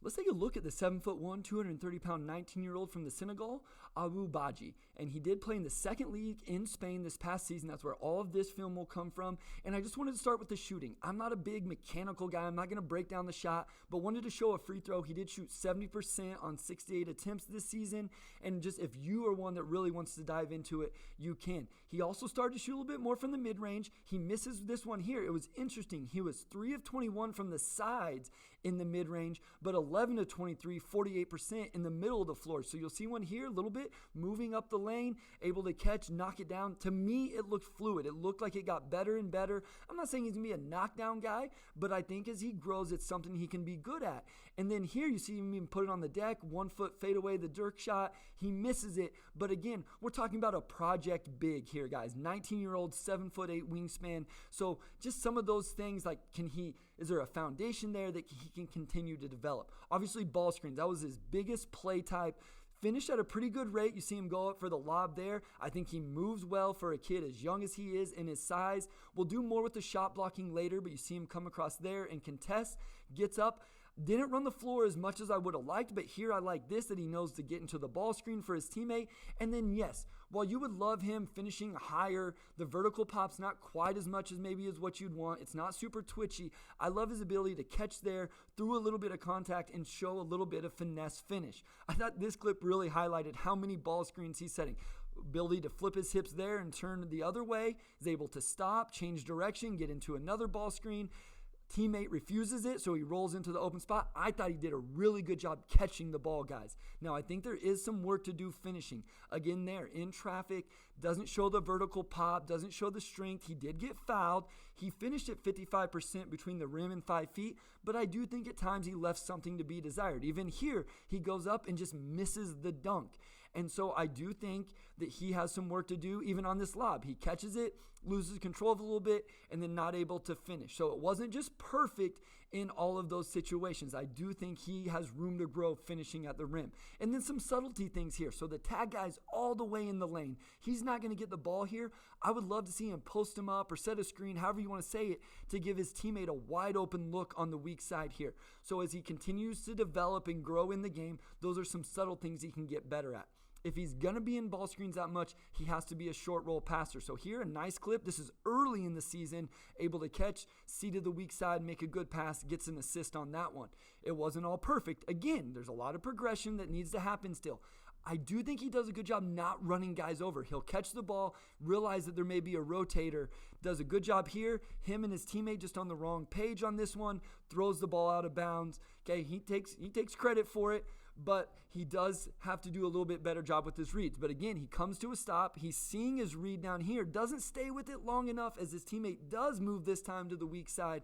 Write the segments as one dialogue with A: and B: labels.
A: Let's take a look at the 7'1", 230-pound 19-year-old from the Senegal, Ibou Badji. And he did play in the second league in Spain this past season. That's where all of this film will come from. And I just wanted to start with the shooting. I'm not a big mechanical guy. I'm not going to break down the shot, but wanted to show a free throw. He did shoot 70% on 68 attempts this season. And just if you are one that really wants to dive into it, you can. He also started to shoot a little bit more from the mid-range. He misses this one here. It was interesting. He was 3 of 21 from the sides in the mid-range, but 11 to 23, 48% in the middle of the floor. So you'll see one here, a little bit, moving up the lane, able to catch, knock it down. To me, it looked fluid. It looked like it got better and better. I'm not saying he's going to be a knockdown guy, but I think as he grows, it's something he can be good at. And then here you see him even put it on the deck, 1 foot fade away, the Dirk shot. He misses it. But again, we're talking about a project big here, guys. 19-year-old, 7'8" wingspan. So just some of those things, like is there a foundation there that he can continue to develop? Obviously, ball screens, that was his biggest play type. Finished at a pretty good rate. You see him go up for the lob there. I think he moves well for a kid as young as he is in his size. We'll do more with the shot blocking later, but you see him come across there and contest, gets up. Didn't run the floor as much as I would have liked, but here I like this, that he knows to get into the ball screen for his teammate. And then, yes, while you would love him finishing higher, the vertical pop's not quite as much as maybe as what you'd want. It's not super twitchy. I love his ability to catch there, through a little bit of contact, and show a little bit of finesse finish. I thought this clip really highlighted how many ball screens he's setting. Ability to flip his hips there and turn the other way. He's able to stop, change direction, get into another ball screen. Teammate refuses it, so he rolls into the open spot. I thought he did a really good job catching the ball, guys. Now, I think there is some work to do finishing. Again, there, in traffic, doesn't show the vertical pop, doesn't show the strength. He did get fouled. He finished at 55% between the rim and 5 feet, but I do think at times he left something to be desired. Even here, he goes up and just misses the dunk. And so I do think that he has some work to do even on this lob. He catches it, loses control of it a little bit, and then not able to finish. So it wasn't just perfect in all of those situations. I do think he has room to grow finishing at the rim. And then some subtlety things here. So the tag guy's all the way in the lane. He's not going to get the ball here. I would love to see him post him up or set a screen, however you want to say it, to give his teammate a wide open look on the weak side here. So as he continues to develop and grow in the game, those are some subtle things he can get better at. If he's going to be in ball screens that much, he has to be a short roll passer. So here, a nice clip. This is early in the season, able to catch, see to the weak side, make a good pass, gets an assist on that one. It wasn't all perfect. Again, there's a lot of progression that needs to happen still. I do think he does a good job not running guys over. He'll catch the ball, realize that there may be a rotator, does a good job here. Him and his teammate just on the wrong page on this one, throws the ball out of bounds. Okay, he takes credit for it, but he does have to do a little bit better job with his reads. But again, he comes to a stop. He's seeing his read down here, doesn't stay with it long enough as his teammate does move this time to the weak side.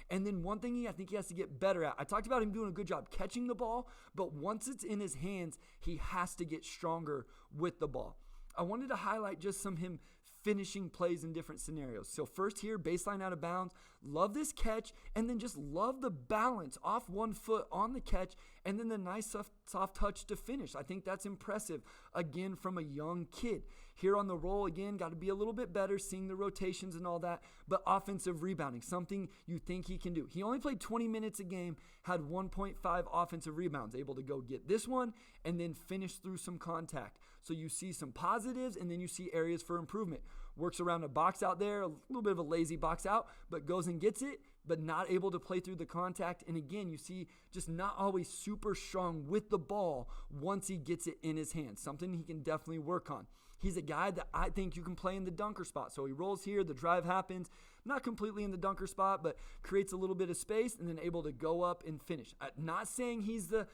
A: And then one thing I think he has to get better at, I talked about him doing a good job catching the ball, but once it's in his hands, he has to get stronger with the ball. I wanted to highlight just some him finishing plays in different scenarios. So first here, baseline out of bounds. Love this catch, and then just love the balance off 1 foot on the catch, and then the nice soft touch to finish. I think that's impressive, again, from a young kid. Here on the roll, again, got to be a little bit better, seeing the rotations and all that, but offensive rebounding, something you think he can do. He only played 20 minutes a game, had 1.5 offensive rebounds, able to go get this one, and then finish through some contact. So you see some positives, and then you see areas for improvement. Works around a box out there, a little bit of a lazy box out, but goes and gets it, but not able to play through the contact. And again, you see just not always super strong with the ball once he gets it in his hands. Something he can definitely work on. He's a guy that I think you can play in the dunker spot. So he rolls here, the drive happens, not completely in the dunker spot, but creates a little bit of space and then able to go up and finish. Not saying he's the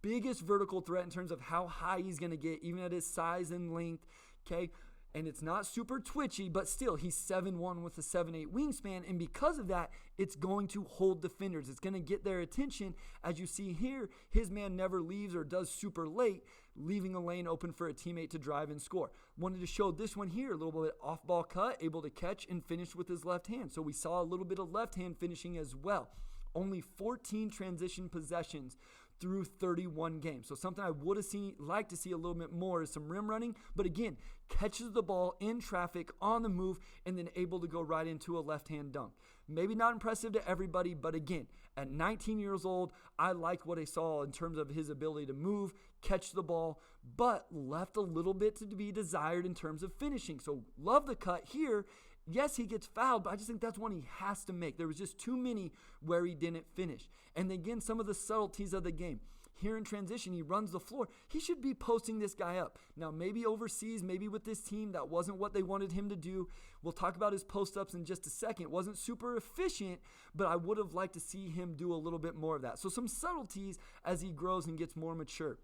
A: biggest vertical threat in terms of how high he's going to get, even at his size and length, okay? And it's not super twitchy, but still, he's 7'1" with a 7'8" wingspan, and because of that, it's going to hold defenders. It's going to get their attention. As you see here, his man never leaves or does super late, leaving a lane open for a teammate to drive and score. Wanted to show this one here, a little bit off-ball cut, able to catch and finish with his left hand. So we saw a little bit of left hand finishing as well. Only 14 transition possessions through 31 games. So something I would have liked to see a little bit more is some rim running, but again, catches the ball in traffic on the move and then able to go right into a left-hand dunk. Maybe not impressive to everybody, but again, at 19 years old, I liked what I saw in terms of his ability to move, catch the ball, but left a little bit to be desired in terms of finishing. So love the cut here. Yes, he gets fouled, but I just think that's one he has to make. There was just too many where he didn't finish. And again, some of the subtleties of the game. Here in transition, he runs the floor. He should be posting this guy up. Now, maybe overseas, maybe with this team, that wasn't what they wanted him to do. We'll talk about his post-ups in just a second. It wasn't super efficient, but I would have liked to see him do a little bit more of that. So some subtleties as he grows and gets more mature.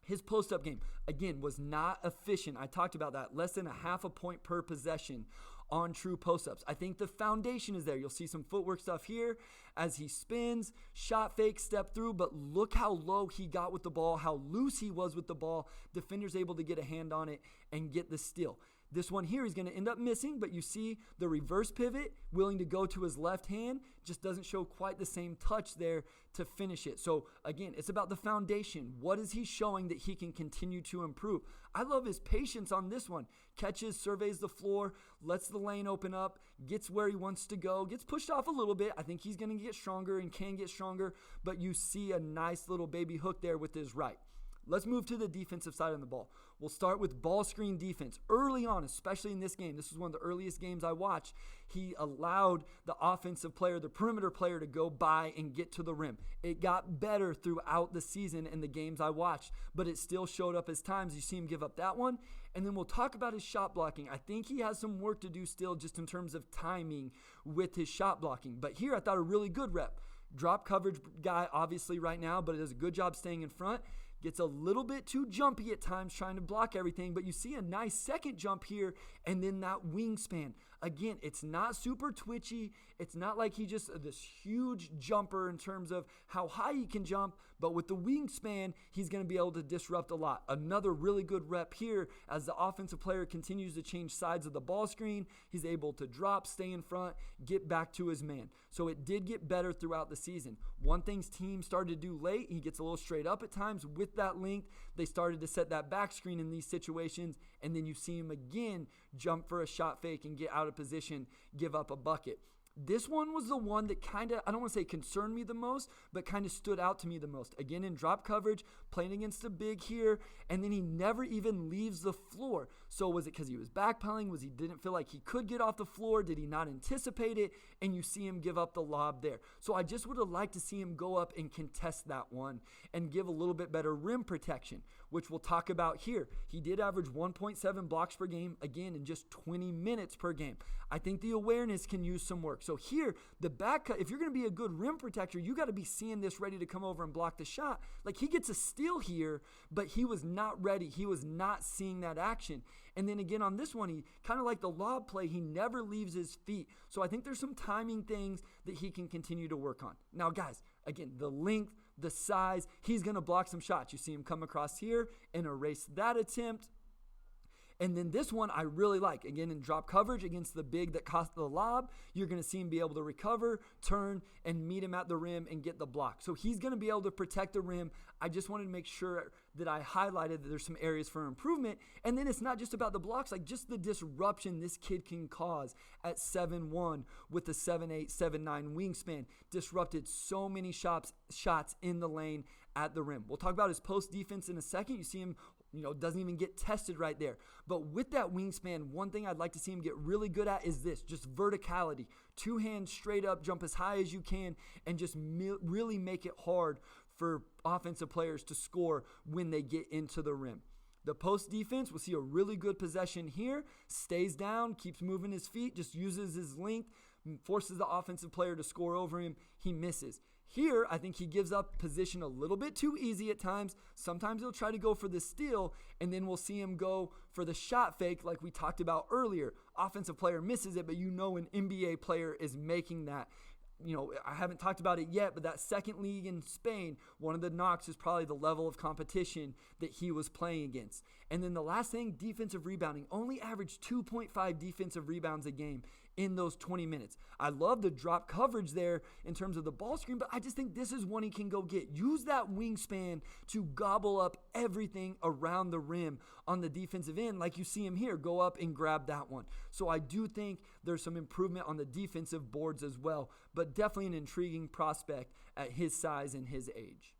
A: His post-up game, again, was not efficient. I talked about that. Less than a half a point per possession on true post-ups. I think the foundation is there. You'll see some footwork stuff here as he spins, shot fake, step through, but look how low he got with the ball, how loose he was with the ball. Defender's able to get a hand on it and get the steal. This one here he's going to end up missing, but you see the reverse pivot, willing to go to his left hand, just doesn't show quite the same touch there to finish it. So again, it's about the foundation. What is he showing that he can continue to improve? I love his patience on this one. Catches, surveys the floor, lets the lane open up, gets where he wants to go, gets pushed off a little bit. I think he's going to get stronger and can get stronger, but you see a nice little baby hook there with his right. Let's move to the defensive side of the ball. We'll start with ball screen defense. Early on, especially in this game, this was one of the earliest games I watched, he allowed the offensive player, the perimeter player, to go by and get to the rim. It got better throughout the season in the games I watched, but it still showed up as times. You see him give up that one. And then we'll talk about his shot blocking. I think he has some work to do still just in terms of timing with his shot blocking. But here I thought a really good rep. Drop coverage guy, obviously, right now, but it does a good job staying in front. Gets a little bit too jumpy at times trying to block everything, but you see a nice second jump here and then that wingspan. Again, it's not super twitchy. It's not like he just this huge jumper in terms of how high he can jump, but with the wingspan, he's going to be able to disrupt a lot. Another really good rep here as the offensive player continues to change sides of the ball screen. He's able to drop, stay in front, get back to his man. So it did get better throughout the season. One thing team started to do late, he gets a little straight up at times with that length. They started to set that back screen in these situations, and then you see him again jump for a shot fake and get out of position, give up a bucket. This one was the one that kind of, I don't want to say concerned me the most, but kind of stood out to me the most. Again, in drop coverage, playing against a big here, and then he never even leaves the floor. So was it because he was backpedaling? Was he didn't feel like he could get off the floor? Did he not anticipate it? And you see him give up the lob there. So I just would have liked to see him go up and contest that one and give a little bit better rim protection, which we'll talk about here. He did average 1.7 blocks per game, again, in just 20 minutes per game. I think the awareness can use some work. So here, the back cut, if you're going to be a good rim protector, you got to be seeing this ready to come over and block the shot. Like he gets a steal here, but he was not ready. He was not seeing that action. And then again on this one, he kind of like the lob play, he never leaves his feet. So I think there's some timing things that he can continue to work on. Now guys, again, the length, the size, he's going to block some shots. You see him come across here and erase that attempt. And then this one I really like. Again, in drop coverage against the big that cost the lob, you're going to see him be able to recover, turn, and meet him at the rim and get the block. So he's going to be able to protect the rim. I just wanted to make sure that I highlighted that there's some areas for improvement. And then it's not just about the blocks, like just the disruption this kid can cause at 7'1" with the 7'8", 7'9" wingspan. Disrupted so many shots in the lane at the rim. We'll talk about his post defense in a second. You see him, doesn't even get tested right there. But with that wingspan, one thing I'd like to see him get really good at is this, just verticality. Two hands straight up, jump as high as you can, and just really make it hard for offensive players to score when they get into the rim. The post defense, we'll see a really good possession here. Stays down, keeps moving his feet, just uses his length, forces the offensive player to score over him. He misses. Here, I think he gives up position a little bit too easy at times. Sometimes he'll try to go for the steal, and then we'll see him go for the shot fake like we talked about earlier. Offensive player misses it, but an NBA player is making that. I haven't talked about it yet, but that second league in Spain, one of the knocks is probably the level of competition that he was playing against. And then the last thing, defensive rebounding. Only averaged 2.5 defensive rebounds a game in those 20 minutes. I love the drop coverage there in terms of the ball screen, but I just think this is one he can go get. Use that wingspan to gobble up everything around the rim on the defensive end, like you see him here. Go up and grab that one. So I do think there's some improvement on the defensive boards as well, but definitely an intriguing prospect at his size and his age.